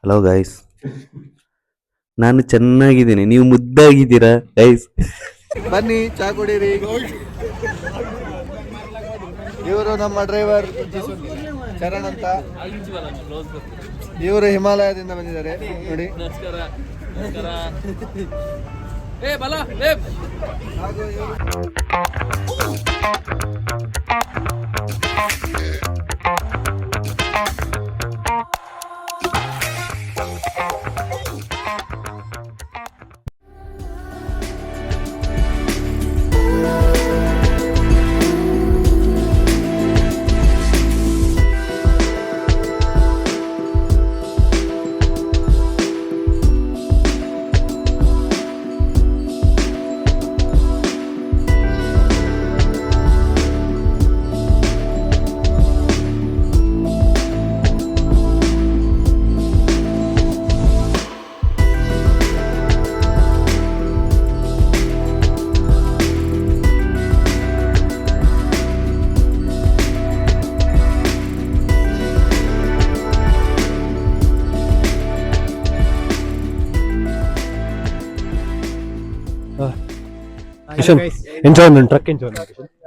Hello guys, ನಾನು ಚೆನ್ನಾಗಿದ್ದೀನಿ, ನೀವು ಮುದ್ದಾಗಿದ್ದೀರಾ ಗೈಸ್? ಬನ್ನಿ ಚಾ ಕುಡೀರಿ. ಇವರು ನಮ್ಮ ಡ್ರೈವರ್ ಚರಣ್ ಅಂತ. ಇವರು ಹಿಮಾಲಯದಿಂದ ಬಂದಿದ್ದಾರೆ ನೋಡಿ.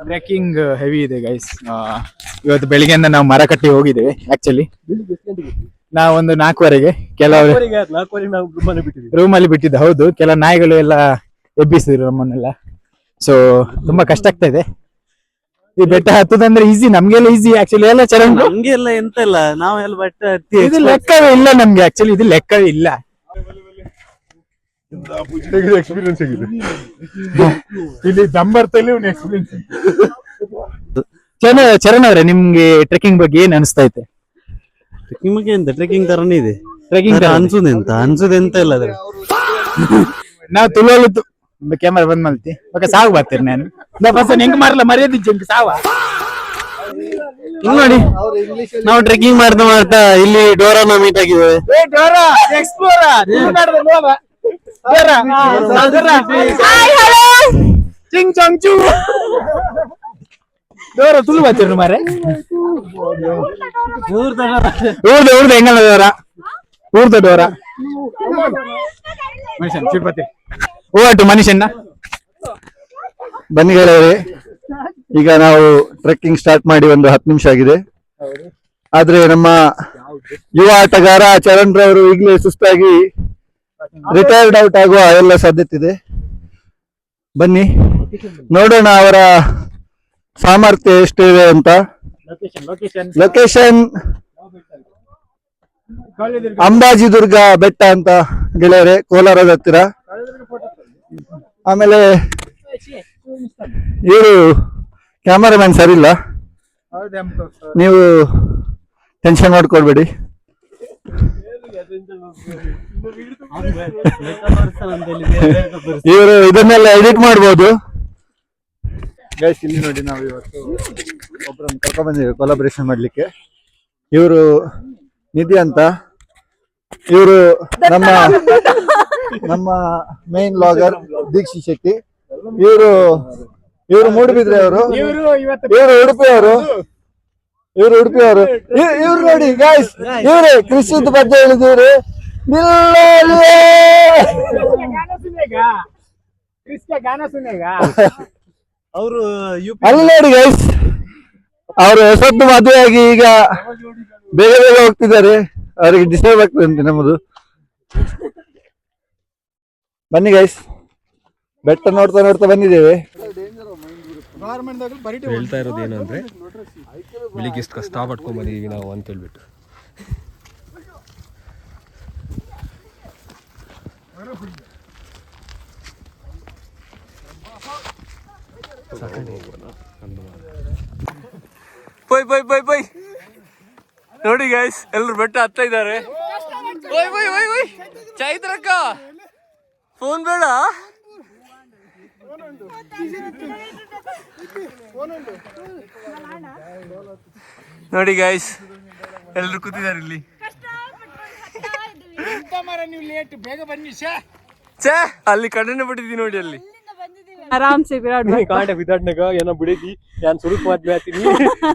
ಟ್ರೆಕ್ಕಿಂಗ್ ಹೆವಿ ಇದೆ ಗೈಸ್. ಇವತ್ತು ಬೆಳಿಗ್ಗೆಯಿಂದ ನಾವು ಮರಕಟ್ಟಿ ಹೋಗಿದ್ದೇವೆ. ಆಕ್ಚುಲಿ ನಾವು ಒಂದು 4:15 ಕೆಲವರು ರೂಮಲ್ಲಿ ಬಿಟ್ಟಿದ್ದು. ಹೌದು, ಕೆಲ ನಾಯಿಗಳು ಎಲ್ಲ ಎಬ್ಬಿಸಿದ್ರು ನಮ್ಮನ್ನೆಲ್ಲ. ಸೊ ತುಂಬಾ ಕಷ್ಟ ಆಗ್ತಾ ಇದೆ. ಈ ಬೆಟ್ಟ ಹತ್ತುದಂದ್ರೆ ಈಸಿ, ನಮ್ಗೆಲ್ಲ ಈಸಿ ಆಕ್ಚುಲಿ. ಎಲ್ಲ ಚರಣ್ ನಮ್ಗೆಲ್ಲ ಎಂತ ಇಲ್ಲ, ನಾವೆಲ್ಲ ಬೆಟ್ಟ ಇದು ಲೆಕ್ಕವೇ ಇಲ್ಲ ನಮ್ಗೆ. ಆಕ್ಚುಲಿ ಇದು ಲೆಕ್ಕವೇ ಇಲ್ಲ. ಎಕ್ಸ್ಪೀರಿಯನ್ಸ್ ಆಗಿದೆ ಇಲ್ಲಿ ದಂಬರ್ತಲ್ಲಿ ಒಂದು ಎಕ್ಸ್ಪೀರಿಯನ್ಸ್. ಚರಣ್ ಅವರೇ, ನಿಮ್ಗೆ ಟ್ರೆಕ್ಕಿಂಗ್ ಬಗ್ಗೆ ಏನ್ ಅನಿಸ್ತಾ ಐತೆ? ಟ್ರೆಕ್ಕಿಂಗ್ ಬಗ್ಗೆ ಎಂತ ಟ್ರೆಕ್ಕಿಂಗ್ ತರನೇ ಇದೆ. ಟ್ರೆಕ್ಕಿಂಗ್ ಅನ್ಸುದೆಂತ ಇಲ್ಲ ಅದ್ರ. ನಾವು ತುಳುವಲ್ಲಿ ಕ್ಯಾಮರಾ ಬಂದ್ ಮಾಡ್ತಿ ಓಕೆ ಸಾವು ಬರ್ತೀರಿ. ನಾನು ಹೆಂಗ್ ಮಾರಲ್ಲ ಮರ್ಯಾದಿಜ್ಜೆ ಸಾವ ನೋಡಿ. ನಾವು ಟ್ರೆಕ್ಕಿಂಗ್ ಮಾಡ್ತಾ ಮಾಡ್ತಾ ಇಲ್ಲಿ ಡೋರಾನ ಮೀಟ್ ಆಗಿದ್ದೇವೆ. ತುಳು ಬರ್ತೀರಿ ಮಾರೆ. ಊರ್ದ ಹೆಂಗಲ್ಲ ಡೋರ, ಊರ್ದ ಡೋರ ಮನುಷ್ಯನ್ ತಿರುಪತಿ ಓಟು ಮನುಷ್ಯನ್ನ. ಬನ್ನಿ ಗೆಳೆಯರೆ, ಈಗ ನಾವು ಟ್ರೆಕ್ಕಿಂಗ್ ಸ್ಟಾರ್ಟ್ ಮಾಡಿ ಒಂದು 10 ನಿಮಿಷ ಆಗಿದೆ. ಆದ್ರೆ ನಮ್ಮ ಯುವ ಆಟಗಾರ ಚರಣ್ ರವರು ಈಗಲೇ ಸುಸ್ತಾಗಿ ರಿಟೈರ್ಡ್ ಔಟ್ ಆಗುವ ಎಲ್ಲ ಸಾಧ್ಯತೆ ಇದೆ. ಬನ್ನಿ ನೋಡೋಣ ಅವರ ಸಾಮರ್ಥ್ಯ ಎಷ್ಟಿದೆ ಅಂತ. ಲೊಕೇಶನ್ ಅಂಬಾಜಿದುರ್ಗ ಬೆಟ್ಟ ಅಂತ ಗೆಳೆಯರೆ, ಕೋಲಾರದ ಹತ್ತಿರ. ಆಮೇಲೆ ಇವರು ಕ್ಯಾಮರಾಮನ್ ಸರಿ ಇಲ್ಲ, ನೀವು ಟೆನ್ಷನ್ ಮಾಡ್ಕೊಳ್ಬೇಡಿ. ಇವರು ಇದನ್ನೆಲ್ಲ ಎಡಿಟ್ ಮಾಡ್ಬೋದು ಗೈಸ್. ಇಲ್ಲಿ ನೋಡಿ, ನಾವು ಇವತ್ತು ಒಬ್ಬರನ್ನು ಕರ್ಕೊಂಡ್ ಬಂದಿದ್ದೇವೆ ಕೊಲಾಬ್ರೇಷನ್ ಮಾಡ್ಲಿಕ್ಕೆ. ಇವರು ನಿಧಿ ಅಂತ. ಇವರು ನಮ್ಮ ಮೇನ್ ಬ್ಲಾಗರ್ ದೀಕ್ಷಿ ಶೆಟ್ಟಿ. ಇವರು ಮೂಡುಬಿದ್ರೆ ಅವರು, ಇವರು ಉಡುಪಿಯವರು. ಇವ್ರು ನೋಡಿ ಗೈಸ್, ಇವ್ರೆ ಕೃಷಿದ ಬಗ್ಗೆ ಹೇಳಿದವ್ರು. ಅಲ್ಲಿ ನೋಡಿ ಗೈಸ್, ಅವರು ಹೊಸತ್ತು ಮದುವೆಯಾಗಿ ಈಗ ಬೇಗ ಬೇಗ ಹೋಗ್ತಿದ್ದಾರೆ. ಅವರಿಗೆ ಡಿಸ್ಟರ್ಬ್ ಆಗ್ತದಂತೆ ನಮ್ಮದು. ಬನ್ನಿ ಗೈಸ್, ಬೆಟ್ಟ ನೋಡ್ತಾ ನೋಡ್ತಾ ಬಂದಿದ್ದೇವೆ. ಹೇಳ್ತಾ ಇರೋದು ಏನು ಅಂದ್ರೆ, ಬೆಳಿಗ್ಗೆ ಎಷ್ಟು ಕಷ್ಟ ಪಡ್ಕೊಂಡ್ ಬಂದಿದೀವಿ ನಾವು ಅಂತ ಹೇಳ್ಬಿಟ್ಟು. ನೋಡಿ ಗೈಸ್, ಎಲ್ಲರೂ ಬೆಟ್ಟ ಹತ್ತಾ ಇದ್ದಾರೆ. ಚೈತ್ರಕ್ಕ ಫೋನ್ ಬೇಡ. ನೋಡಿ ಗೈಸ್, ಎಲ್ಲರೂ ಕೂತಿದ್ದಾರೆ ಇಲ್ಲಿ. ಅಲ್ಲಿ ಕಣ್ಣನೆ ಬಿಟ್ಟಿದ್ದೀನಿ ನೋಡಿ. ಅಲ್ಲಿ आराम से विराट ಕಾಂಡ ವಿದಾಟ್ನಾಗ ಏನೋ ಬಿಡಿದಿ ನಾನು ಸುರುಕ್ ಮದ್ವೆ ಆತೀನಿ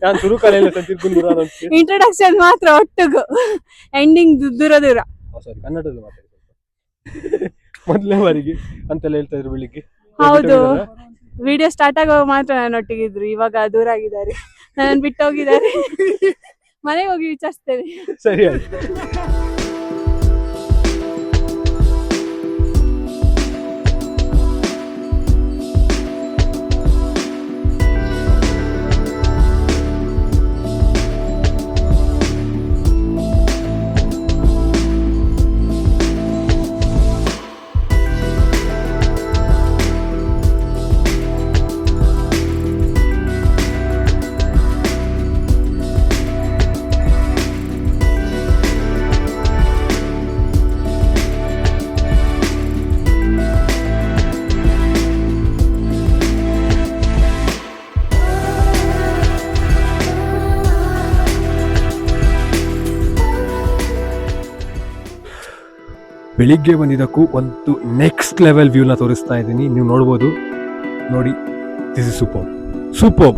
ನಾನು ಸುರುಕ್ ಅಲ್ಲ ತಂತಿರ್ ಬಂದು ಇಂಟ್ರೊಡಕ್ಷನ್ ಮಾತ್ರ ಒಟ್ಟಿಗೆ ಎಂಡಿಂಗ್ ದೂರ ದೂರ ಸಾರಿ ಕನ್ನಡದಲ್ಲಿ ಮಾತಾಡಿ ಸ್ವಲ್ಪ. ಮೊದಲನೇ ಬಾರಿಗೆ ಅಂತೆಲ್ಲ ಹೇಳ್ತಾ ಇದ್ರು ಬೆಳಿಗ್ಗೆ. ಹೌದು, ವಿಡಿಯೋ ಸ್ಟಾರ್ಟ್ ಆಗೋ ಮಾತ್ರ ನನ್ನೊಟ್ಟಿಗಿದ್ರು, ಇವಾಗ ದೂರ ಆಗಿದ್ದಾರೆ, ನನ್ನ ಬಿಟ್ಟು ಹೋಗಿದ್ದಾರೆ. ಮನೆಗೆ ಹೋಗಿ ವಿಚಾರಿಸ್ತೇನೆ. ಸರಿ ಆಯ್ತು. ಬೆಳಿಗ್ಗೆ ಬಂದಿದ್ದಕ್ಕೂ ಒಂದು ನೆಕ್ಸ್ಟ್ ಲೆವೆಲ್ ವ್ಯೂನ ತೋರಿಸ್ತಾ ಇದ್ದೀನಿ, ನೀವು ನೋಡ್ಬೋದು. ನೋಡಿ, ದಿಸ್ ಇಸ್ ಸೂಪರ್ ಸೂಪರ್.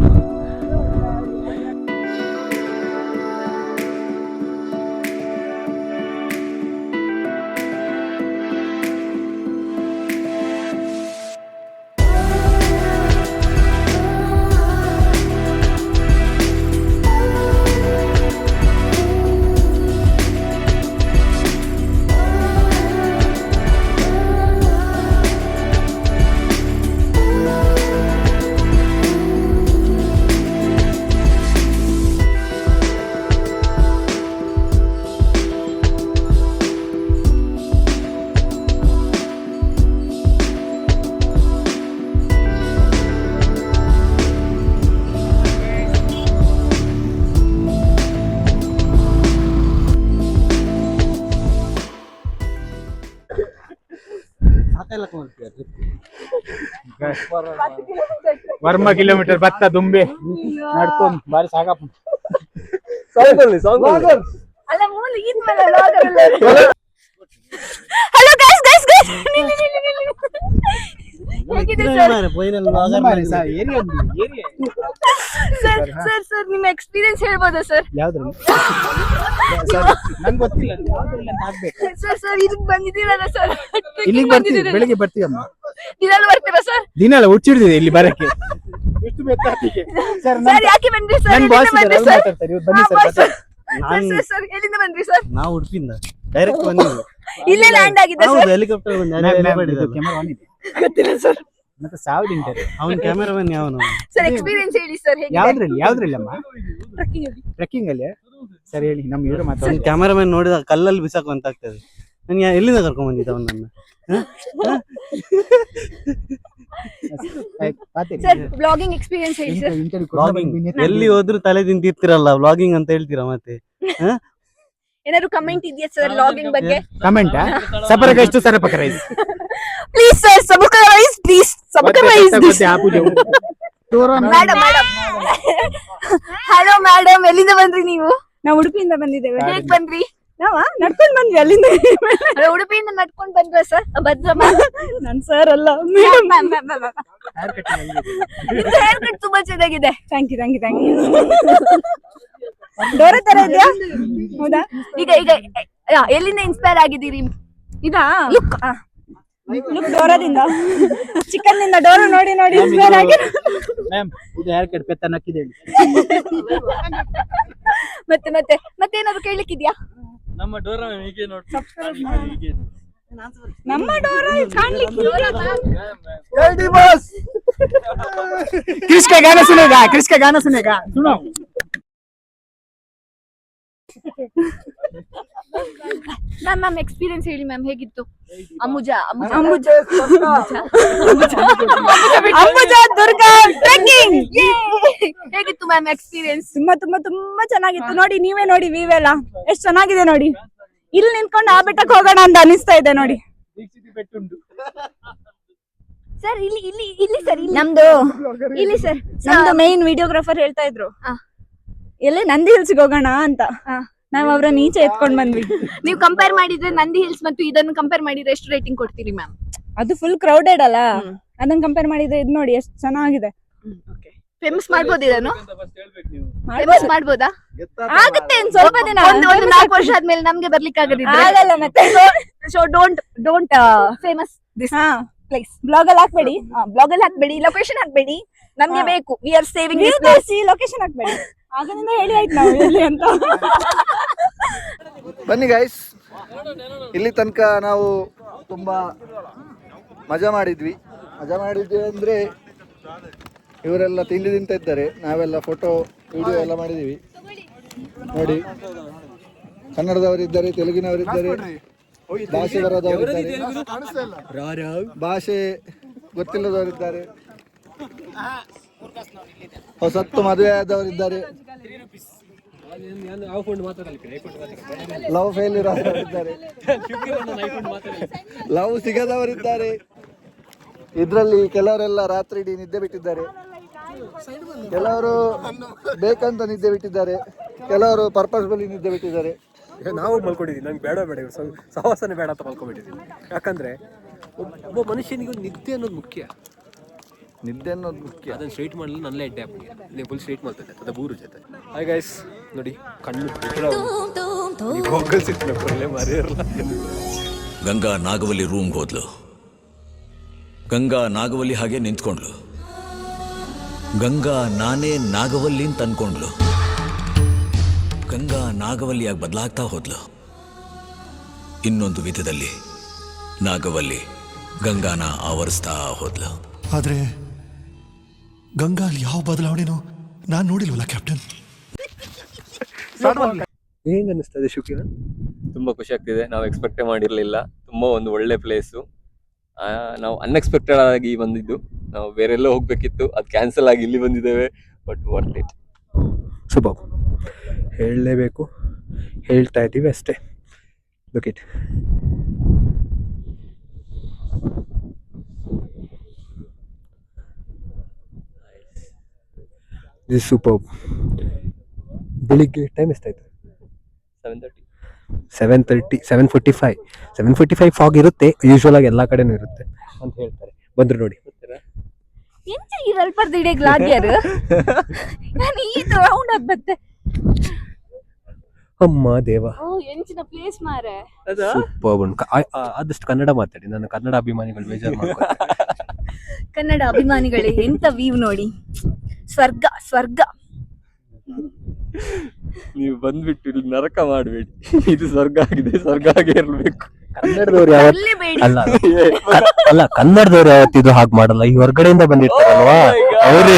ವರ್ಮ ಕಿಲೋಮೀಟರ್ ಭತ್ತ ದುಂಬೆ ನಡ್ಕೊಂಡ್ ಬಾರಿ ಸಾಕಪ್ಪ. Hello guys guys guys, sir sir ನಿಮ್ಮ ಎಕ್ಸ್ಪೀರಿಯನ್ಸ್ ಹೇಳ್ಬೋದಾ ಸರ್? ಯಾವ್ದ್ರಲ್ಲಿ ನಂಗೆ ಗೊತ್ತಿಲ್ಲ. ಸರ್ ಸರ್ ಇದಕ್ಕೆ ಬಂದಿದ್ದೀರಲ್ಲ ಸರ್? ಇಲ್ಲಿಗೆ ಬರ್ತೀವಿ, ಬೆಳಿಗ್ಗೆ ಬರ್ತೀವಮ್ಮ. ದಿನಾಲು ಬರ್ತೀರಾ ಸರ್? ದಿನಾಲ ಹುಚ್ಚಿಡ್ದಿದೆ ಇಲ್ಲಿ ಬರಕ್ಕೆ. ಎಷ್ಟು ಬೇಕಾಗ್ತಿದೆ ಸರ್? ಸರ್ ಯಾಕೆ ಬಂದ್ರಿ ಸರ್? ನನ್ನ ಬಾಸ್ ಇದ್ದಾರೆ, ಅವ್ರು ಮಾತಾಡ್ತಾರೆ. ಇವ್ರು ಬನ್ನಿ ಸರ್. ಸರ್ ಸರ್ ಎಲ್ಲಿಂದ ಬಂದ್ರಿ ಸರ್? ನಾವು ಉಡುಪಿಯಿಂದ ಡೈರೆಕ್ಟ್ ಬಂದಿದ್ದು. ಇಲ್ಲೇ ಲ್ಯಾಂಡ್ ಆಗಿದೆ ಸರ್? ಹೆಲಿಕಾಪ್ಟರ್ ಕ್ಯಾಮೆರಾ ಆನ್ ಇದೆ. ಗೊತ್ತಿಲ್ಲ ಸರ್. ಮತ್ತೆ ಸಾವಿರ ಇಂಟರ್ ಅವನ್ ಕ್ಯಾಮೆರಾಮನ್ ಯಾವನು? ಸರ್ ಎಕ್ಸ್ಪೀರಿಯನ್ಸ್ ಹೇಳಿ ಸರ್. ಹೇಗೆ? ಯಾವ್ದ್ರಲ್ಲಿ ಅಮ್ಮ? ಟ್ರೆಕ್ಕಿಂಗ್ ಅಲ್ಲಿ. ಟ್ರೆಕ್ಕಿಂಗ್ ಅಲ್ಲಿ ಸರಿ ಹೇಳಿ. ನಮ್ಮ ಇವರು ಮಾತಾಡಿ. ಅವ್ನ್ ಕ್ಯಾಮೆರಾಮನ್ ನೋಡಿದ ಕಲ್ಲಲ್ಲಿ ಬಿಸಾಕುವಂತ ಆಗ್ತದೆ. ನನ್ಗೆ ಎಲ್ಲಿಂದ ಕರ್ಕೊಂಡ್ ಬಂದಿದ್ದ ಅವನನ್ನ? ಸರ್ ಬ್ಲಾಗಿಂಗ್ ಎಕ್ಸ್ಪೀರಿಯನ್ಸ್ ಹೇಳಿ ಸರ್. ವ್ಲಾಗಿಂಗ್ ಎಲ್ಲಿ ಹೋದ್ರು ತಲೆ ತಿಂತಿರ್ತಿರಲ್ಲ, ವ್ಲಾಗಿಂಗ್ ಅಂತ ಹೇಳ್ತೀರಾ ಮತ್ತೆ? ಏನಾದ್ರು ಕಮೆಂಟ್ ಇದೆಯಾ ಸರ್ ವ್ಲಾಗಿಂಗ್ ಬಗ್ಗೆ? ಕಮೆಂಟ್ ಸಪರಕ ಎಷ್ಟು ಸರಪಕ ರೈಸ್ please sir subscribe please subscribe madam madam. Hello madam, ಎಲ್ಲಿಂದ ಬಂದ್ರಿ ನೀವು? ನಾವು ಉಡುಪಿಯಿಂದ ಬಂದಿದ್ದೇವೆ. ಹೇಗ್ ಬಂದ್ರಿ? ನಾವ ನಡ್ಕೊಂಡ್ ಬಂದ್ವಿ ಅಲ್ಲಿಂದ. ಉಡುಪಿಯಿಂದ ನಡ್ಕೊಂಡ್ ಬಂದ್ರ ಸರ್? ಭದ್ರಮ್ಮ ನನ್ ಸರ್ ಅಲ್ಲ, ಹೇರ್ ಕಟ್ ತುಂಬಾ ಚೆನ್ನಾಗಿದೆ. Thank you thank you thank you. Dora ತರ ಇದೆಯಾ? ಹೌದಾ? ಈಗ ಈಗ ಎಲ್ಲಿಂದ ಇನ್ಸ್ಪೈರ್ ಆಗಿದ್ದೀರಿ? ಇದಾ ಲುಕ್ ಲುಕ್ ಡೋರದಿಂದ, ಚಿಕನ್ ನಿಂದ ಡೋರ ನೋಡಿ ನೋಡಿ ಇನ್ಸ್ಪೈರ್ ಆಗಿ. ಮ್ಯಾಮ್ ಇದು ಹೇರ್ ಕಟ್ ಪೆತ್ತ ನಕ್ಕಿದೆ. ಮತ್ತೆ ಮತ್ತೆ ಮತ್ತೆ ಏನಾದ್ರು ಕೇಳಲಿಕ್ಕಿದ್ಯಾ? ನಮ್ಮ ಡೋರ ಹೀಗೆ ನೋಡಿ, ನಮ್ಮ ಡೋರ ಕಾಣ್ಲಿಕ್ಕೆ क्रिश का गाना सुनेगा, क्रिश का गाना सुनेगा, सुनो. ಮ್ಯಾಮ್ ಮ್ಯಾಮ್ ಎಕ್ಸ್ಪೀರಿಯನ್ಸ್ ಹೇಳಿ ಮ್ಯಾಮ್, ಹೇಗಿತ್ತು? ಅಂಬುಜಾ ದುರ್ಗಾ ಟ್ರೆಕ್ಕಿಂಗ್ ಹೇಗಿತ್ತು ಮ್ಯಾಮ್ ಎಕ್ಸ್ಪೀರಿಯನ್ಸ್? ತುಂಬಾ ತುಂಬಾ ತುಂಬಾ ಚೆನ್ನಾಗಿತ್ತು. ನೋಡಿ ನೀವೇ ನೋಡಿ, ವ್ಯೂ ಎಲ್ಲ ಎಷ್ಟು ಚೆನ್ನಾಗಿದೆ ನೋಡಿ. ಇಲ್ಲಿ ನಿಂತ್ಕೊಂಡು ಆ ಬೆಟ್ಟಕ್ಕೆ ಹೋಗೋಣ ಅಂತ ಅನಿಸ್ತಾ ಇದೆ ನೋಡಿ ಸರ್. ಇಲ್ಲಿ ಇಲ್ಲಿ ಇಲ್ಲಿ ಸರ್, ನಮ್ದು ಇಲ್ಲಿ ಸರ್, ನಮ್ದು ಮೇನ್ ವಿಡಿಯೋಗ್ರಾಫರ್ ಹೇಳ್ತಾ ಇದ್ರು ಎಲ್ಲೇ ನಂದಿ ಹಿಲ್ಸ್ಗೆ ಹೋಗೋಣ ಅಂತ. ನಾವ್ ಅವ್ರನ್ನ ಈಚೆ ಎತ್ಕೊಂಡ್ ಬಂದ್ವಿ. ನೀವು ಕಂಪೇರ್ ಮಾಡಿದ್ರೆ ನಂದಿ ಹಿಲ್ಸ್ ಮತ್ತು ಇದನ್ನು ಕಂಪೇರ್ ಮಾಡಿದ್ರೆ ಎಷ್ಟು ರೇಟಿಂಗ್ ಕೊಡ್ತೀರಿ ಮ್ಯಾಮ್? ಅದು ಫುಲ್ ಕ್ರೌಡೆಡ್ ಅಲ್ಲ, ಅದನ್ನ ಕಂಪೇರ್ ಮಾಡಿದ್ರೆ ಇದು ನೋಡಿ ಎಷ್ಟು ಚೆನ್ನಾಗಿದೆ. ಫೇಮಸ್ ಮಾಡ್ಬೋದು ಇದನ್ನು ಫಸ್ಟ್ ಹೇಳ್ಬೇಕು ನೀವು. ಫೇಮಸ್ ಮಾಡ್ಬೋದಾ ಆಗುತ್ತೆ ಇನ್ ಸ್ವಲ್ಪ ದಿನ ಒಂದು 4 ವರ್ಷ ಆದ್ಮೇಲೆ ನಮ್ಗೆ ಬರ್ಲಿಕ್ಕೆ ಆಗಲ್ಲ ಮತ್ತೆ so don't famous this place blog ಅಲ್ಲಿ ಹಾಕ್ಬೇಡಿ ಲೊಕೇಶನ್ ಹಾಕ್ಬೇಡಿ ನಮ್ಗೆ ಬೇಕು we are saving this place location ಹಾಕ್ಬೇಡಿ ಆಗನಿಂದ ಹೇಳಿ ಆಯ್ತು ನಾವು ಎಲ್ಲಿ ಅಂತ ಬನ್ನಿ ಗೈಸ್, ಇಲ್ಲಿ ತನಕ ನಾವು ತುಂಬಾ ಮಜಾ ಮಾಡಿದ್ವಿ ಅಂದ್ರೆ ಇವರೆಲ್ಲ ತಿಂಡಿ ತಿಂತ ಇದ್ದಾರೆ, ನಾವೆಲ್ಲ ಫೋಟೋ ವಿಡಿಯೋ ಎಲ್ಲ ಮಾಡಿದೀವಿ. ನೋಡಿ, ಕನ್ನಡದವರಿದ್ದಾರೆ, ತೆಲುಗಿನವರಿದ್ದಾರೆ, ಭಾಷೆ ಬರೋದವರಿದ್ದಾರೆ, ಭಾಷೆ ಗೊತ್ತಿಲ್ಲದವರಿದ್ದಾರೆ, ಹೊಸತ್ತು ಮದುವೆ ಆದವರಿದ್ದಾರೆ, ಲವ್ ಫೇಲ್ಯೂರ್ ಆದವರಿದ್ದಾರೆ, ಲವ್ ಸಿಗದವರಿದ್ದಾರೆ. ಇದರಲ್ಲಿ ಕೆಲವರೆಲ್ಲ ರಾತ್ರಿ ಇಡೀ ನಿದ್ದೆ ಬಿಟ್ಟಿದ್ದಾರೆ, ಕೆಲವರು ಬೇಕಂತ ನಿದ್ದೆ ಬಿಟ್ಟಿದ್ದಾರೆ, ಕೆಲವರು ಪರ್ಪಸ್ಫುಲಿ ನಿದ್ದೆ ಬಿಟ್ಟಿದ್ದಾರೆ. ನಾವು ಮಲ್ಕೊಂಡಿದ್ದೀವಿ, ನಂಗೆ ಬೇಡ ಸಹವಾಸನೆ ಬೇಡ ಅಂತ ಮಲ್ಕೊಂಡ್ಬಿಟ್ಟಿದ್ದೀನಿ. ಯಾಕಂದ್ರೆ ಒಬ್ಬ ಮನುಷ್ಯನಿಗೂ ನಿದ್ದೆ ಅನ್ನೋದು ಮುಖ್ಯ. ಅದನ್ನ ಸ್ಟ್ರೈಟ್ ಮಾಡಲಿ ನನ್ನಲ್ಲೇ ಎಡ್ಡೆ ಹಾಕಿ ನೀವು ಫುಲ್ ಸ್ಟ್ರೈಟ್ ಮಾಡ್ತದೆ ಅದು ಬೂರು ಜೊತೆ. ಹಾಯ್ ಗೈಸ್, ನೋಡಿ ಕಣ್ಣು ಮರೆಯಲ್ಲ. ಗಂಗಾ ನಾಗವಲ್ಲಿ ರೂಮ್ಗೆ ಹೋದ್ಲು. ಗಂಗಾ ನಾಗವಲ್ಲಿ ಹಾಗೆ ನಿಂತ್ಕೊಂಡ್ಲು. ಗಂಗಾ ನಾನೇ ನಾಗವಲ್ಲಿ ಅಂತ ಅನ್ಕೊಂಡ್ಲು. ಗಂಗಾ ನಾಗವಲ್ಲಿಯಾಗಿ ಬದಲಾಗ್ತಾ ಹೋದ್ಲು. ಇನ್ನೊಂದು ವಿಧದಲ್ಲಿ ನಾಗವಲ್ಲಿ ಗಂಗಾನ ಆವರಿಸ್ತಾ ಹೋದ್ಲು. ಆದ್ರೆ ಗಂಗಾ ಅಲ್ಲಿ ಯಾವ ಬದಲಾವಣೆನೂ ನಾನು ನೋಡಿಲ್ವಲ್ಲ ಕ್ಯಾಪ್ಟನ್. ಹೇಗೆ ಅನಿಸ್ತದೆ ಶುಕಿನ? ತುಂಬಾ ಖುಷಿ ಆಗ್ತಿದೆ. ನಾವು ಎಕ್ಸ್ಪೆಕ್ಟೇ ಮಾಡಿರ್ಲಿಲ್ಲ. ತುಂಬಾ ಒಂದು ಒಳ್ಳೆ ಪ್ಲೇಸು. ನಾವು ಅನ್ಎಕ್ಸ್ಪೆಕ್ಟೆಡ್ ಆಗಿ ಬಂದಿದ್ದು. ನಾವು ಬೇರೆಲ್ಲ ಹೋಗ್ಬೇಕಿತ್ತು, ಅದು ಕ್ಯಾನ್ಸಲ್ ಆಗಿ ಇಲ್ಲಿ ಬಂದಿದ್ದೇವೆ. But worth it. ಸೂಪರ್. ಹೇಳಲೇಬೇಕು, ಹೇಳ್ತಾ ಇದ್ದೀವಿ ಅಷ್ಟೇ. Look it. This super. ಬೆಳಿಗ್ಗೆ ಟೈಮ್ ಎಷ್ಟಾಯ್ತು? 7:30 7:45 ಫಾಗ್ ಇರುತ್ತೆ ಯೂಶುವಲ್ ಆಗಿ ಎಲ್ಲಾ ಕಡೆನೂ ಇರುತ್ತೆ ಅಂತ ಹೇಳ್ತಾರೆ. ಬಂದ್ರು ನೋಡಿ. ಎಂತ ಈ ರಲ್ಪರ್ದಿಡೆ ಗ್ಲಾಡಿಯರ್ ನಾನು ಈ ರೌಂಡ್ ಆಗ್ಬತ್ತೆ. ಅಮ್ಮ ದೇವ, ಎಂಚಿನ ಪ್ಲೇಸ್ ಮಾರೆ. ಸೂಪರ್ ಉಂಟು. ಆದಷ್ಟು ಕನ್ನಡ ಮಾತಾಡಿ, ನನ್ನ ಕನ್ನಡ ಅಭಿಮಾನಿಗಳು ಬೇಜಾರು ಮಾಡ್ತಾರೆ. ಕನ್ನಡ ಅಭಿಮಾನಿಗಳೇ, ಎಂತ ವ್ಯೂ ನೋಡಿ, ಸ್ವರ್ಗ. ನೀವು ಬಂದ್ಬಿಟ್ಟು ಇಲ್ಲಿ ನರಕ ಮಾಡಬೇಡಿ. ಇದು ಸ್ವರ್ಗ ಆಗಿದೆ, ಸ್ವರ್ಗ ಆಗೇ ಇರ್ಬೇಕು. ಕನ್ನಡದವ್ರು ಅಲ್ಲ ಕನ್ನಡದವ್ರು ಯಾವತ್ತಿದು ಹಾಗೆ ಮಾಡಲ್ಲ. ಈ ಹೊರಗಡೆಯಿಂದ ಬಂದಿರ್ತಾರಲ್ವಾ ಅವ್ರೇ.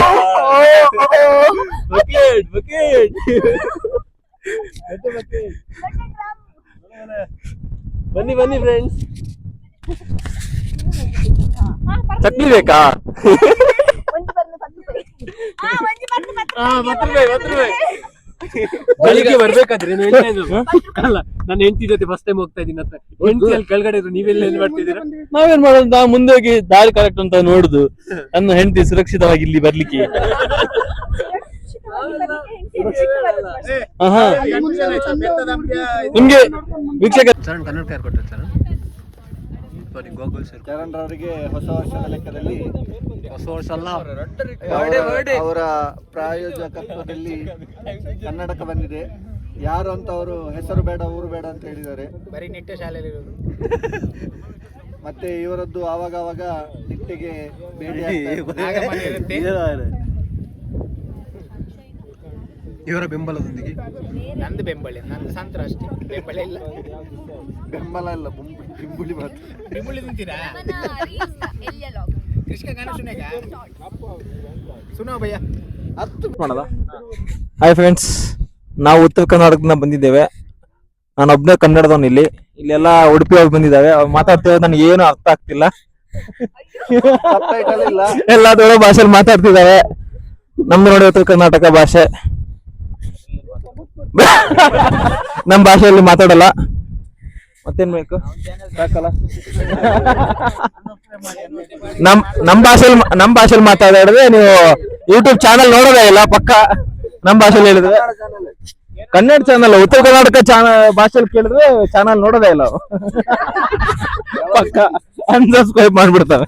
ಬನ್ನಿ ಫ್ರೆಂಡ್ಸ್. ಚಟ್ನಿ ಬೇಕಾ? 10 ರೂಪಾಯಿ. ಬೆಳಿಗ್ಗೆ ಬರ್ಬೇಕಾದ್ರೆ ಅಲ್ಲ, ನನ್ನ ಹೆಂಡತಿ ಜೊತೆ ಫಸ್ಟ್ ಟೈಮ್ ಹೋಗ್ತಾ ಇದೀನಿ ಅಂತ. ಹೆಂಡತಿ ಅಲ್ಲಿ ಕೆಳಗಡೆ ಇದ್ರು, ನೀವೆಲ್ಲ ಏನ್ ಮಾಡ್ತಿದ್ದೀರಾ? ನಾವೇನ್ ಮಾಡೋದು, ನಾವು ಮುಂದೆ ಹೋಗಿ ದಾರಿ ಕರೆಕ್ಟ್ ಅಂತ ನೋಡುದು. ನನ್ನ ಹೆಂಡತಿ ಸುರಕ್ಷಿತವಾಗಿ ಇಲ್ಲಿ ಬರ್ಲಿಕ್ಕೆ. ನಿಮ್ಗೆ ವೀಕ್ಷಕ ಕನ್ನಡ ಯಾರು ಕೊಟ್ಟರು ಸರ್? ಚರಣ್ ರವರಿಗೆ ಹೊಸ ವರ್ಷದ ಲೆಕ್ಕದಲ್ಲಿ, ಹೊಸ ವರ್ಷ ಅಲ್ಲ, ಅವರ ಪ್ರಾಯೋಜಕತ್ವದಲ್ಲಿ ಕನ್ನಡಕ ಬಂದಿದೆ. ಯಾರು ಅಂತ ಅವರು ಹೆಸರು ಬೇಡ ಊರು ಬೇಡ ಅಂತ ಹೇಳಿದ್ದಾರೆ. ಬರೀ ನಿಟ್ಟೆ ಶಾಲೆಯಲ್ಲಿ ಇರೋದು. ಮತ್ತೆ ಇವರದ್ದು ಆವಾಗ ನಿಟ್ಟೆಗೆ ಬೇಡಿ ಇವರ ಬೆಂಬಲದೊಂದಿಗೆ. ನಂದು ಬೆಂಬಲ, ನಂದು ಸಂತರ ಅಷ್ಟೇ, ಬೆಂಬಲ ಇಲ್ಲ. ಬೆಂಬಲ ಇಲ್ಲ, ಬಿಂಬುಳಿ ಮಾತ್ರ. ಬಿಂಬುಳಿ ತಿಂತೀರಾ? ಕೃಷ್ಣ ಗಾನ ಸುನೋ ಭಯ್ಯ. ಹಾಯ್ ಫ್ರೆಂಡ್ಸ್, ನಾವು ಉತ್ತರ ಕರ್ನಾಟಕದಿಂದ ಬಂದಿದ್ದೇವೆ. ನಾನು ಒಬ್ಬನೇ ಕನ್ನಡದವನು. ಇಲ್ಲೆಲ್ಲ ಉಡುಪಿ ಅವ್ರು ಬಂದಿದ್ದಾವೆ. ಅವ್ರು ಮಾತಾಡ್ತಿರೋದು ನನಗೆ ಏನು ಅರ್ಥ ಆಗ್ತಿಲ್ಲ. ಎಲ್ಲ ದೊಡ್ಡ ಭಾಷೆಯಲ್ಲಿ ಮಾತಾಡ್ತಿದ್ದಾವೆ. ನಮ್ದು ನೋಡಿ ಉತ್ತರ ಕರ್ನಾಟಕ ಭಾಷೆ, ನಮ್ ಭಾಷೆಯಲ್ಲಿ ಮಾತಾಡಲ್ಲ. ಮತ್ತೇನ್ ಬೇಕು? ಸಾಕಲ್ಲ. ನಮ್ ಭಾಷೆಯಲ್ಲಿ ಮಾತಾಡಿದ್ರೆ ನೀವು ಯೂಟ್ಯೂಬ್ ಚಾನಲ್ ನೋಡೋದೇ ಇಲ್ಲ. ಪಕ್ಕ ನಮ್ ಭಾಷೆಯಲ್ಲಿ ಹೇಳಿದ್ರೆ ಕನ್ನಡ ಚಾನಲ್, ಉತ್ತರ ಕರ್ನಾಟಕ ಭಾಷೆಯಲ್ಲಿ ಕೇಳಿದ್ರೆ ಚಾನಲ್ ನೋಡೋದೇ ಇಲ್ಲ. ಪಕ್ಕ ಅನ್ಸಬ್ಸ್ಕ್ರೈಬ್ ಮಾಡ್ಬಿಡ್ತಾವೆ.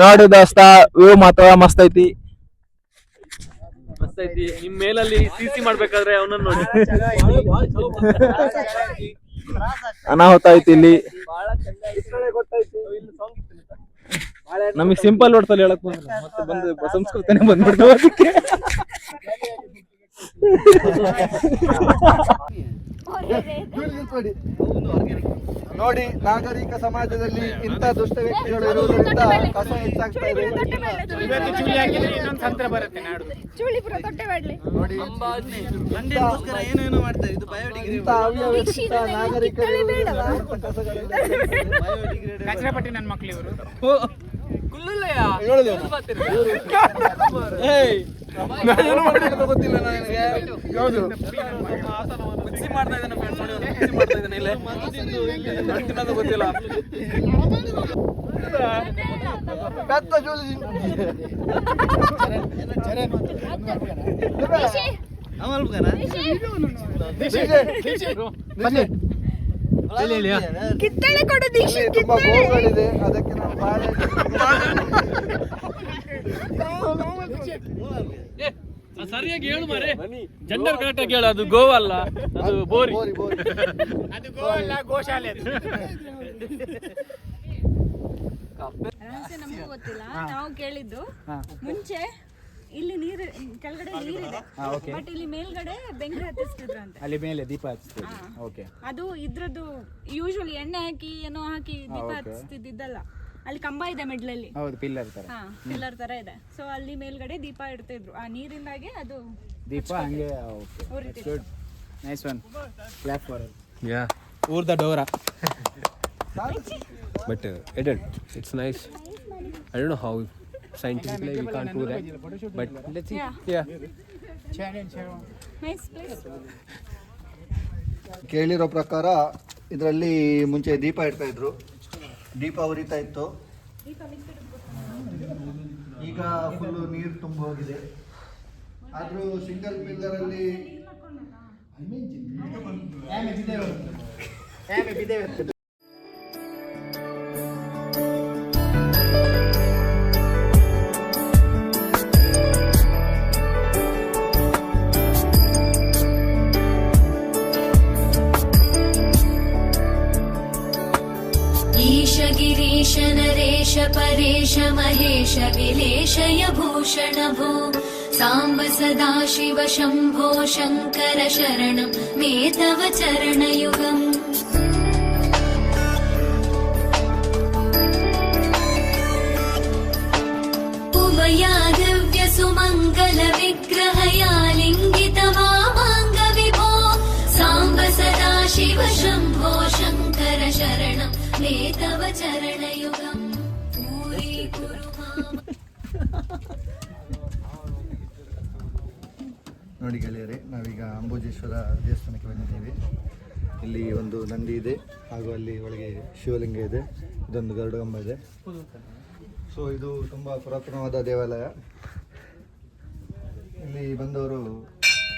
ನೋಡಿ ದೋಸ್ತ ವ್ಯೂ ಮಾತ್ರ ಮಸ್ತ್ ಐತಿ. ನಿಮ್ ಮೇಲಲ್ಲಿ CC ಮಾಡ್ಬೇಕಾದ್ರೆ ಅವನನ್ನ ನೋಡಿ. ಅನಾಹುತ ಐತಿ ಇಲ್ಲಿ. ನಮಗ್ ಸಿಂಪಲ್ ಹೊಡ್ತಲ್ಲಿ ಹೇಳಕ್ ಮತ್ತೆ ಬಂದು ಸಂಸ್ಕೃತಿನೇ ಬಂದ್ಬಿಡ್ತು ಅದಕ್ಕೆ. ನೋಡಿ, ನಾಗರಿಕ ಸಮಾಜದಲ್ಲಿ ಇಂಥ ದುಷ್ಟ ವ್ಯಕ್ತಿಗಳು ಇರುವುದರಿಂದ ಕಸ ಹೆಚ್ಚಾಗ್ತಾ ಇದೆ. ನೋಡಿ, ಏನೇನೋ ಮಾಡ್ತಾರೆ. ಇದು ಬಯೋಡಿಗ್ರೇಡೇಬಲ್. ಇಂಥ ಅವ್ಯವಸ್ಥಿತ ನಾಗರಿಕರು ಕಚರಪಟ್ಟಿ ನನ್ನ ಮಕ್ಳು ಇವರು. ಗೊತ್ತಿಲ್ಲ ನನಗೆ. ಮಾಡ್ತಾ ಇದ್ದಾನೆ ಗೊತ್ತಿಲ್ಲ. ಕಿತ್ತಳೆ ಕೊಡು ದೀಕ್ಷಿತ್, ತುಂಬಾ ಗೋವುಗಳಿದೆ, ಅದಕ್ಕೆ ನಾವು ಬಾಳೆ ಸರಿಯಾಗಿ ಹೇಳು ಮಾರೆ, ಜೆಂಡರ್ ಕರೆಕ್ಟ್ ಆಗಿ ಹೇಳು. ಅದು ಗೋವಾ ಅಲ್ಲ, ಅದು ಬೋರಿ. ಅದು ಗೋವಲ್ಲ, ಗೋಶಾಲೆ ಅದು. ನಮಗೂ ಗೊತ್ತಿಲ್ಲ. ನಾವು ಕೇಳಿದ್ದು ಮುಂಚೆ ಇಲ್ಲಿ ನೀರು ಕೆಳಗಡೆ ನೀರಿದೆ, ಬಟ್ ಇಲ್ಲಿ ಮೇಲ್ಗಡೆ ಬೆಂಕಿ ಹತ್ತಿಸ್ತಿದ್ರು ಅಂತ. ಅಲ್ಲಿ ಮೇಲೆ ದೀಪ ಹಚ್ತಿದ್ರು. ಓಕೆ. ಅದು ಇದ್ರದ್ದು ಯೂಶುವಲಿ ಎಣ್ಣೆ ಹಾಕಿ ಏನೋ ಹಾಕಿ ದೀಪ ಹತ್ತಿಸ್ತಿದ್ದಲ್ಲ. ಅಲ್ಲಿ ಕಂಬ ಇದೆ ಮಿಡ್ಲಲ್ಲಿ. ಹೌದು, ಪಿಲ್ಲರ್ ತರ. ಪಿಲ್ಲರ್ ತರ ಇದೆ. ಸೊ ಅಲ್ಲಿ ಮೇಲ್ಗಡೆ ದೀಪ ಇಡ್ತಿದ್ರು. ಆ ನೀರಿಂದಾಗೆ ಅದು ದೀಪ ಹಂಗೆ. Okay, good, nice one, clap for ಯಾ ಊರ್ ದ ಡೋರಾ. But it's nice. I don't know how scientifically we can't do that, but let's see. Yeah. Nice place. ಕೇಳಿರೋ ಪ್ರಕಾರ ಇದರಲ್ಲಿ ಮುಂಚೆ ದೀಪ ಇಡ್ತಾ ಇದ್ರು, ದೀಪ ಉರಿತಾ ಇತ್ತು. ಈಗ ಫುಲ್ ನೀರು ತುಂಬ ಹೋಗಿದೆ. ಆದ್ರೂ ಸಿಂಗಲ್ ಪಿಲ್ಲರ್ ಅಲ್ಲಿ ईश गिरीश नरेश परेश महेश विलेशय भूषण भो साम्ब सदा शिव शम्भो शङ्कर शरणं मे तव चरणयुगम् उमया दिव्य सुमङ्गल विग्रहया लिङ्गित वामाङ्ग विभो साम्ब सदा शिव शम्भो शङ्कर शरणं मे तव चरणयुगम् पूरी कुरु ನೋಡಿ ಗೆಳೆಯರೆ, ನಾವೀಗ ಅಂಬುಜೇಶ್ವರ ದೇವಸ್ಥಾನಕ್ಕೆ ಬಂದಿದ್ದೀವಿ. ಇಲ್ಲಿ ಒಂದು ನಂದಿ ಇದೆ, ಹಾಗೂ ಅಲ್ಲಿ ಒಳಗೆ ಶಿವಲಿಂಗ ಇದೆ, ಇದೊಂದು ಗರುಡಗಂಬ ಇದೆ. ಸೊ ಇದು ತುಂಬ ಪುರಾತನವಾದ ದೇವಾಲಯ. ಇಲ್ಲಿ ಬಂದವರು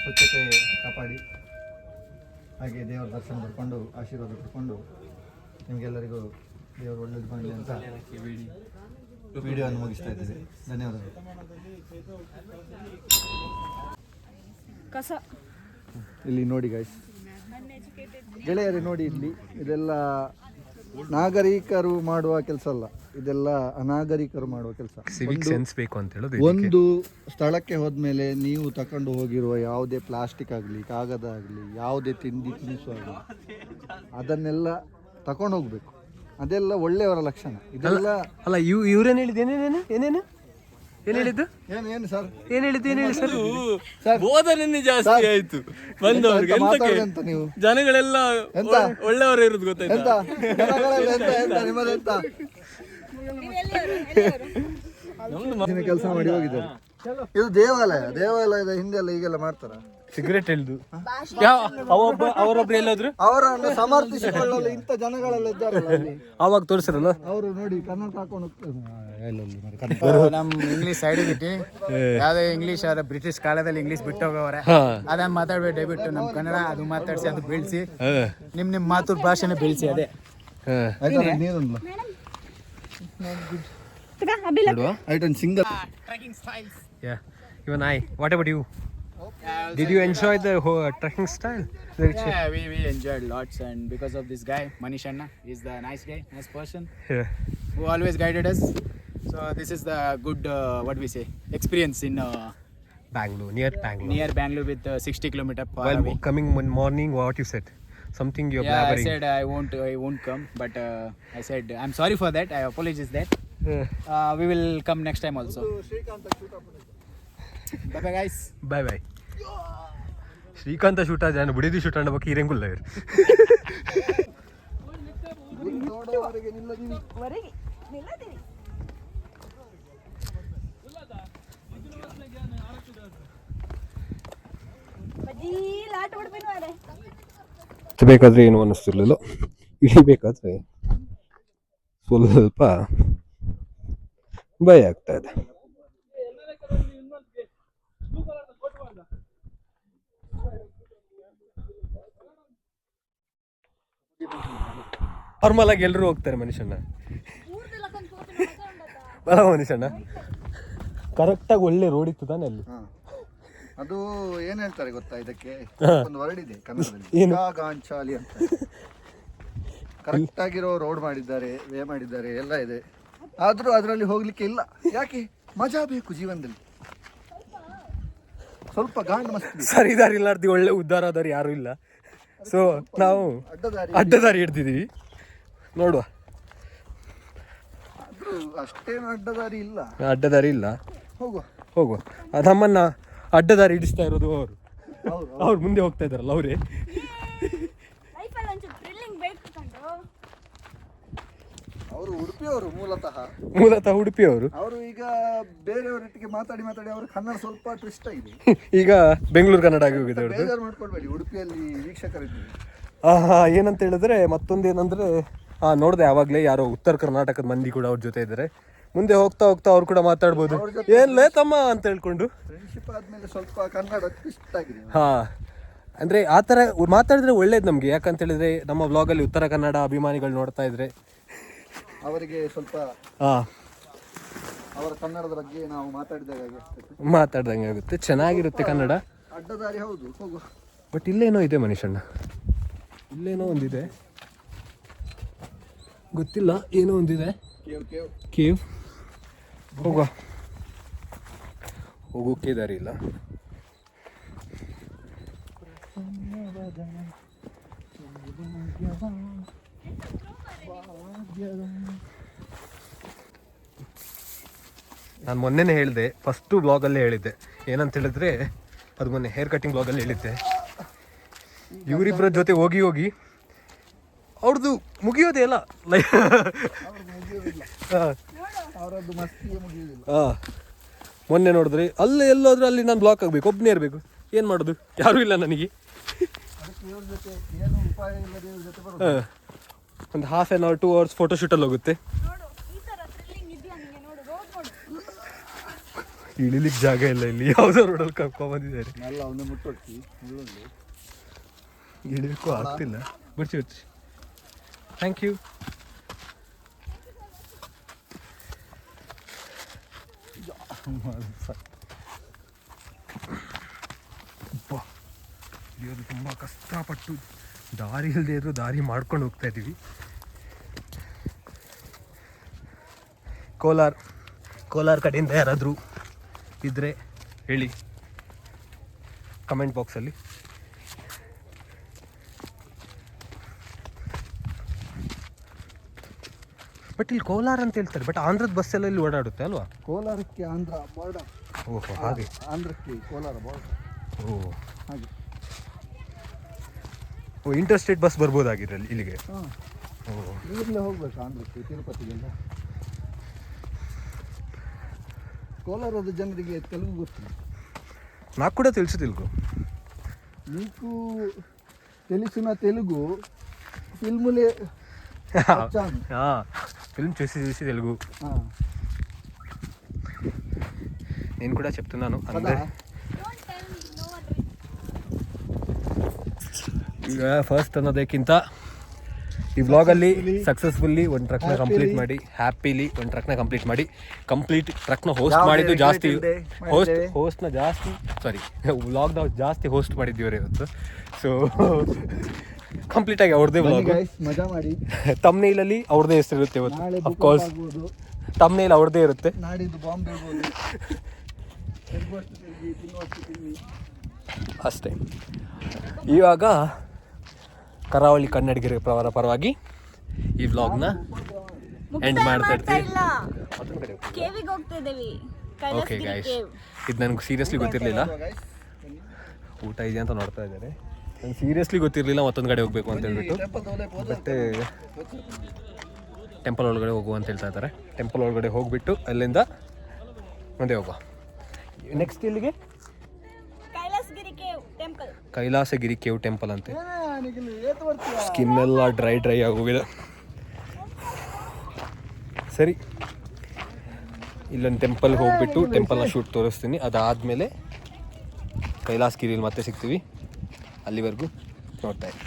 ಸ್ವಚ್ಛತೆ ಕಾಪಾಡಿ ಹಾಗೆ ದೇವರ ದರ್ಶನ ಪಡ್ಕೊಂಡು ಆಶೀರ್ವಾದ ಪಡ್ಕೊಂಡು ನಿಮಗೆಲ್ಲರಿಗೂ ದೇವರು ಒಳ್ಳೇದು ಮಾಡಲಿ ಅಂತ ವಿಡಿಯೋವನ್ನು ಮುಗಿಸ್ತಾ ಇದ್ದೀವಿ. ಧನ್ಯವಾದಗಳು. ಕಸ ಇಲ್ಲಿ ನೋಡಿ ಗೈಸ್, ಗೆಳೆಯರೇ ನೋಡಿ, ಇಲ್ಲಿ ಇದೆಲ್ಲ ನಾಗರಿಕರು ಮಾಡುವ ಕೆಲಸ ಅಲ್ಲ, ಇದೆಲ್ಲ ಅನಾಗರಿಕರು ಮಾಡುವ ಕೆಲಸ. ಸಿವಿಕ್ ಸೆನ್ಸ್ ಬೇಕು ಅಂತ ಹೇಳೋದು. ಒಂದು ಸ್ಥಳಕ್ಕೆ ಹೋದ್ಮೇಲೆ ನೀವು ತಕೊಂಡು ಹೋಗಿರುವ ಯಾವುದೇ ಪ್ಲಾಸ್ಟಿಕ್ ಆಗಲಿ, ಕಾಗದ ಆಗಲಿ, ಯಾವುದೇ ತಿಂಡಿ ತಿನಿಸು ಆಗಲಿ, ಅದನ್ನೆಲ್ಲ ತಕೊಂಡು ಹೋಗ್ಬೇಕು. ಅದೆಲ್ಲ ಒಳ್ಳೆಯವರ ಲಕ್ಷಣ. ಇದೆಲ್ಲ ಅಲ್ಲ, ಇವ್ರೇನು ಹೇಳಿದ್ದು? ಏನೇನು ಏನ್ ಹೇಳಿದ್ದು? ಏನು ಸರ್, ಏನ್ ಹೇಳಿದ್ದು? ಏನ್ ಹೇಳಿ ಸರ್? ಬೋಧನೆ ಜಾಸ್ತಿ ಆಯ್ತು ಬಂದವ್ರಿಗೆ. ಎಂತ ನೀವು ಜನಗಳೆಲ್ಲ ಒಳ್ಳೆಯವರು ಇರೋದು ಗೊತ್ತಾಯ್ತು. ಎಂತ ನಿಮ್ಮದೆಂತ ಕೆಲಸ ಮಾಡಿ ಹೋಗಿದ್ದಾರೆ. ಇದು ದೇವಾಲಯದ ಹಿಂದೆ ಎಲ್ಲ ಈಗೆಲ್ಲ ಮಾಡ್ತಾರ. ಸಿಗರೇಟ್ ಎಲ್ದು ಅವರೊಬ್ರು ಎಲ್ಲಾದ್ರು ಅವರನ್ನು ಸಮರ್ಥಿಸಿಕೊಳ್ಳಲು ಇಂಥ ಜನಗಳೆಲ್ಲ ಇದ್ದಾರಲ್ಲ ಅಲ್ಲಿ. ಅವಾಗ ತೋರಿಸಿರಲ್ಲ ಅವರು ನೋಡಿ ಕನ್ನಡ ಹಾಕೊಂಡು ನಮ್ ಇಂಗ್ಲಿಷ್ ಸೈಡ್ ಬಿಟ್ಟು ಯಾವ್ದೇ ಇಂಗ್ಲಿಷ್ ಆದ್ರೆ ಬ್ರಿಟಿಷ್ ಕಾಲದಲ್ಲಿ ಇಂಗ್ಲಿಷ್ ಬಿಟ್ಟು ಹೋಗೋರೆ. ಅದನ್ನ ಮಾತಾಡ್ಬೇಕು ದಯವಿಟ್ಟು. ನಮ್ ಕನ್ನಡ ಅದು ಮಾತಾಡ್ಸಿ, ಅದು ಬೆಳೆಸಿ, ನಿಮ್ ಮಾತೃ ಭಾಷೆನ ಬೆಳೆಸಿ. ಅದೇ ಆಯ್ತಾ ನೀನೊಂದು ಆಯ್ತು single Yeah. Even I. What about you? Did you enjoy the whole trekking style? Yeah, we enjoyed lots, and because of this guy, Manish Anna, he's the nice guy, nice person, Yeah. who always guided us. So this is the good, what we say, experience in Bangalore, near Bangalore. near Bangalore with 60 kilometer far While away. coming one morning, what you said? Something you're Yeah, I blabbering. said I won't come, but I said I'm sorry for that. I apologize that. We will come next time also. Bye bye guys. Bye bye. Srikanth ಶೂಟ ಜಾನ ಬುಡಿದು ಶೂಟ ಅಂಡ ಬಗ್ಗೆ ಇರಂಗುಲ್ಲ ಇವರು ಬೇಕಾದ್ರೆ ಏನು ಅನ್ನಿಸ್ತಿರ್ಲಿಲ್ಲ, ಇಳಿಬೇಕಾದ್ರೆ ಸ್ವಲ್ಪ ಭಯ ಆಗ್ತಾ ಇದೆ. ನಾರ್ಮಲ್ ಆಗಿ ಎಲ್ಲರೂ ಹೋಗ್ತಾರೆ ಮನುಷ್ಯಣ್ಣ, ಬಲ ಮನುಷ್ಯಣ್ಣ ಕರೆಕ್ಟಾಗಿ ಒಳ್ಳೆ ರೋಡ್ ಇತ್ತು ತಾನೆ ಅಲ್ಲಿ. ಅದು ಏನ್ ಹೇಳ್ತಾರೆ ಗೊತ್ತಾ ಇದಕ್ಕೆ, ಒಂದು ವರ್ಡ್ ಇದೆ ಕನ್ನಡದಲ್ಲಿ, ಏನು? ಗಾಂಚಾಲಿ ಅಂತ. ಕರೆಕ್ಟ್ ಆಗಿರೋ ರೋಡ್ ಮಾಡಿದ್ದಾರೆ, ವೇ ಮಾಡಿದ್ದಾರೆ, ಎಲ್ಲ ಇದೆ. ಆದ್ರೂ ಅದರಲ್ಲಿ ಹೋಗ್ಲಿಕ್ಕೆ ಇಲ್ಲ. ಯಾಕೆ? ಮಜಾ ಬೇಕು ಜೀವನದಲ್ಲಿ, ಸ್ವಲ್ಪ ಗಾಂಡ್ ಮಸ್ತಿ. ಸರಿದಾರಿ ಇಲ್ಲಾರ್ದಿ ಒಳ್ಳೆ ಉದ್ಧಾರ ಆದವ್ರು ಯಾರು ಇಲ್ಲ. ಸೊ ನಾವು ಅಡ್ಡದಾರಿ ಹಿಡ್ದಿದೀವಿ, ನೋಡುವ. ಅಷ್ಟೇನು ಅಡ್ಡದಾರಿ ಇಲ್ಲ, ಅಡ್ಡದಾರಿ ಇಲ್ಲ, ಹೋಗುವ. ನಮ್ಮನ್ನ ಅಡ್ಡದಾರಿ ಹಿಡಿಸ್ತಾ ಇರೋದು ಅವ್ರು ಮುಂದೆ ಹೋಗ್ತಾ ಇದಾರಲ್ಲ ಅವರೇ. ಅವರು ಉಡುಪಿಯವರು, ಮೂಲತಃ ಉಡುಪಿಯವರು. ಅವರು ಈಗ ಬೇರೆಯವರೊಟ್ಟಿಗೆ ಮಾತಾಡಿ ಅವ್ರ ಕನ್ನಡ ಸ್ವಲ್ಪ ಟ್ವಿಸ್ಟ್ ಆಗಿದೆ. ಈಗ ಬೆಂಗಳೂರು ಕನ್ನಡ ಆಗಿ ಹೋಗಿದೆ ಅವ್ರದ್ದು. ಬೇಜಾರು ಮಾಡ್ಕೊಳ್ಬೇಡಿ, ಉಡುಪಿಯಲ್ಲಿ ವೀಕ್ಷಕರಿದ್ದೀವಿ. ಏನಂತ ಹೇಳಿದ್ರೆ, ಮತ್ತೊಂದೇನಂದ್ರೆ ನೋಡಿದೆ ಆವಾಗಲೇ ಯಾರೋ ಉತ್ತರ ಕರ್ನಾಟಕದ ಮಂದಿ ಕೂಡ ಅವ್ರ ಜೊತೆ ಇದ್ದಾರೆ. ಮುಂದೆ ಹೋಗ್ತಾ ಅವ್ರು ಕೂಡ ಮಾತಾಡ್ಬೋದು, ಏನ್ಲೇ ತಮ್ಮ ಅಂತ ಹೇಳ್ಕೊಂಡು. ಫ್ರೆಂಡ್ಶಿಪ್ ಆದ್ಮೇಲೆ ಸ್ವಲ್ಪ ಕನ್ನಡ ಟ್ವಿಸ್ಟ್ ಆಗಿದೆ. ಅಂದರೆ ಆ ಥರ ಮಾತಾಡಿದ್ರೆ ಒಳ್ಳೇದು ನಮಗೆ. ಯಾಕಂತ ಹೇಳಿದ್ರೆ ನಮ್ಮ ವ್ಲಾಗಲ್ಲಿ ಉತ್ತರ ಕನ್ನಡ ಅಭಿಮಾನಿಗಳು ನೋಡ್ತಾ ಇದ್ರೆ ಅವರಿಗೆ ಸ್ವಲ್ಪ ಅವರ ಕನ್ನಡದ ಬಗ್ಗೆ ನಾವು ಮಾತಾಡ್ದಂಗೆ ಆಗುತ್ತೆ, ಚೆನ್ನಾಗಿರುತ್ತೆ ಕನ್ನಡ. ಅಡ್ಡದಾರಿ ಹೌದು, ಹೋಗುವ. ಬಟ್ ಇಲ್ಲೇನೋ ಇದೆ ಮನುಷ್ಯಣ್ಣ, ಇಲ್ಲೇನೋ ಒಂದಿದೆ, ಗೊತ್ತಿಲ್ಲ ಏನೋ ಒಂದಿದೆ. ಕೇವ್ ಹೋಗೋಕೆ ದಾರಿ ಇಲ್ಲ. ನಾನು ಮೊನ್ನೆನೇ ಹೇಳಿದೆ, ಫಸ್ಟು ಬ್ಲಾಗಲ್ಲೇ ಹೇಳಿದ್ದೆ. ಏನಂತ ಹೇಳಿದ್ರೆ, ಅದು ಮೊನ್ನೆ ಹೇರ್ ಕಟ್ಟಿಂಗ್ ಬ್ಲಾಗಲ್ಲಿ ಹೇಳಿದ್ದೆ, ಇವರಿಬ್ಬರ ಜೊತೆ ಹೋಗಿ ಅವ್ರದ್ದು ಮುಗಿಯೋದೇ ಇಲ್ಲ. ಮೊನ್ನೆ ನೋಡಿದ್ರಿ ಅಲ್ಲೇ ಎಲ್ಲೋದ್ರೆ ಅಲ್ಲಿ ನಾನು ಬ್ಲಾಕ್ ಆಗಬೇಕು, ಒಬ್ಬನೇ ಇರಬೇಕು. ಏನು ಮಾಡೋದು, ಯಾರೂ ಇಲ್ಲ ನನಗೆ. ಒಂದು ಹಾಫ್ ಆನ್ ಅವರ್ 2 hours ಫೋಟೋಶೂಟಲ್ಲಿ ಹೋಗುತ್ತೆ. ಇಳಿಲಿಕ್ಕೆ ಜಾಗ ಇಲ್ಲ ಇಲ್ಲಿ, ಯಾವುದೋ ರೋಡಲ್ಲಿ ಕರ್ಕೊಂಡ್ಬಂದಿದ್ದಾರೆ. ಇಳಿಲಿಕ್ಕೂ ಆಗ್ತಿಲ್ಲ. ಬರ್ಚಿ ಥ್ಯಾಂಕ್ ಯು. ಇವರು ತುಂಬ ಕಷ್ಟಪಟ್ಟು ದಾರಿ ಇಲ್ಲದೆ ಇದ್ರು ದಾರಿ ಮಾಡ್ಕೊಂಡು ಹೋಗ್ತಾ ಇದ್ದೀವಿ. ಕೋಲಾರ ಕಡೆಯಿಂದ ಯಾರಾದರೂ ಇದ್ದರೆ ಹೇಳಿ ಕಮೆಂಟ್ ಬಾಕ್ಸಲ್ಲಿ. ಬಟ್ ಇಲ್ಲಿ ಕೋಲಾರ ಅಂತ ಹೇಳ್ತಾರೆ, ಬಟ್ ಆಂಧ್ರದ ಬಸ್ ಎಲ್ಲ ಇಲ್ಲಿ ಓಡಾಡುತ್ತೆ ಅಲ್ವಾ? ಕೋಲಾರಕ್ಕೆ ಆಂಧ್ರ ಬಾರ್ಡರ್. ಓಹೋ, ಹಾಗೆ. ಆಂಧ್ರಕ್ಕೆ ಕೋಲಾರ ಬಾರ್ಡರ್. ಹಾಗೆ. ಇಂಟರ್ ಸ್ಟೇಟ್ ಬಸ್ ಬರ್ಬೋದಾಗಿದ್ರೆ ಇಲ್ಲಿಗೆ. ಇಲ್ಲೇ ಹೋಗ್ಬೇಕು ಆಂಧ್ರಕ್ಕೆ, ತಿರುಪತಿಗೆಲ್ಲ. ಕೋಲಾರದ ಜನರಿಗೆ ತೆಲುಗು ಗೊತ್ತಿಲ್ಲ. నాకు కూడా తెలుసు తెలుగు. నీకు తెలిసిన తెలుగు ఫిల్ములే వచ్చాను. ఫిల్మ్ చూసి తెలుగు నేను కూడా చెప్తున్నాను. అంటే ಈಗ ಫಸ್ಟ್ ಅನ್ನೋದಕ್ಕಿಂತ ಈ ವ್ಲಾಗಲ್ಲಿ ಸಕ್ಸಸ್ಫುಲ್ಲಿ ಒಂದು ಟ್ರಕ್ನ ಕಂಪ್ಲೀಟ್ ಮಾಡಿ, ಹ್ಯಾಪಿಲಿ ಒಂದು ಟ್ರಕ್ನ ಕಂಪ್ಲೀಟ್ ಮಾಡಿ, ಕಂಪ್ಲೀಟ್ ಟ್ರಕ್ನ ಹೋಸ್ಟ್ ಮಾಡಿದ್ದು ಜಾಸ್ತಿ, ಹೋಸ್ಟ್ನ ಜಾಸ್ತಿ ವ್ಲಾಗ್ನ ಜಾಸ್ತಿ ಹೋಸ್ಟ್ ಮಾಡಿದ್ದೀವಿ ಇವತ್ತು. ಸೊ ಕಂಪ್ಲೀಟಾಗಿ ಅವ್ರದ್ದೇ ವ್ಲಾಗ್, ಮಜಾ ಮಾಡಿ. ತಮ್ನೇಲಲ್ಲಿ ಅವ್ರದ್ದೇ ಹೆಸರು ಇರುತ್ತೆ ಇವತ್ತು, ಅಫ್ಕೋರ್ಸ್ ತಮ್ನೇಲ್ ಅವ್ರದ್ದೇ ಇರುತ್ತೆ. ನಾಡಿದ್ದು ಬಾಂಬ್ ಇರ್ಬೋದು. ಅಷ್ಟೇ. ಇವಾಗ ಕರಾವಳಿ ಕನ್ನಡಿಗರ ಪರವಾಗಿ ಈ ವ್ಲಾಗ್ನ ಎಂಡ್ ಮಾಡ್ತಾ ಇರ್ತೀವಿ. ಕೇವಿಗೆ ಹೋಗ್ತಾ ಇದ್ದೀವಿ. ಓಕೆ ಗೈಸ್, ಇದು ನನಗೆ ಸೀರಿಯಸ್ಲಿ ಗೊತ್ತಿರಲಿಲ್ಲ. ಊಟ ಇದೆಯಾ ಅಂತ ನೋಡ್ತಾ ಇದ್ದಾರೆ. ನನಗೆ ಸೀರಿಯಸ್ಲಿ ಗೊತ್ತಿರಲಿಲ್ಲ ಮತ್ತೊಂದು ಕಡೆ ಹೋಗಬೇಕು ಅಂತ ಹೇಳ್ಬಿಟ್ಟು. ಮತ್ತೆ ಟೆಂಪಲ್ ಒಳಗಡೆ ಹೋಗುವ ಅಂತ ಹೇಳ್ತಾ ಇದ್ದಾರೆ. ಟೆಂಪಲ್ ಒಳಗಡೆ ಹೋಗ್ಬಿಟ್ಟು ಅಲ್ಲಿಂದ ಮುಂದೆ ಹೋಗುವ. ನೆಕ್ಸ್ಟ್ ಇಲ್ಲಿಗೆ ಕೈಲಾಸಗಿರಿ ಕೇವ್ ಟೆಂಪಲ್ ಅಂತೆ. ಸ್ಕಿನ್ ಎಲ್ಲ ಡ್ರೈ ಆಗೋಗಿದೆ. ಸರಿ, ಇಲ್ಲೊಂದು ಟೆಂಪಲ್ಗೆ ಹೋಗ್ಬಿಟ್ಟು ಟೆಂಪಲ್ನ ಶೂಟ್ ತೋರಿಸ್ತೀನಿ. ಅದಾದಮೇಲೆ ಕೈಲಾಸಗಿರಿಯಲ್ಲಿ ಮತ್ತೆ ಸಿಗ್ತೀವಿ. ಅಲ್ಲಿವರೆಗೂ ನೋಡ್ತಾ ಇರಿ.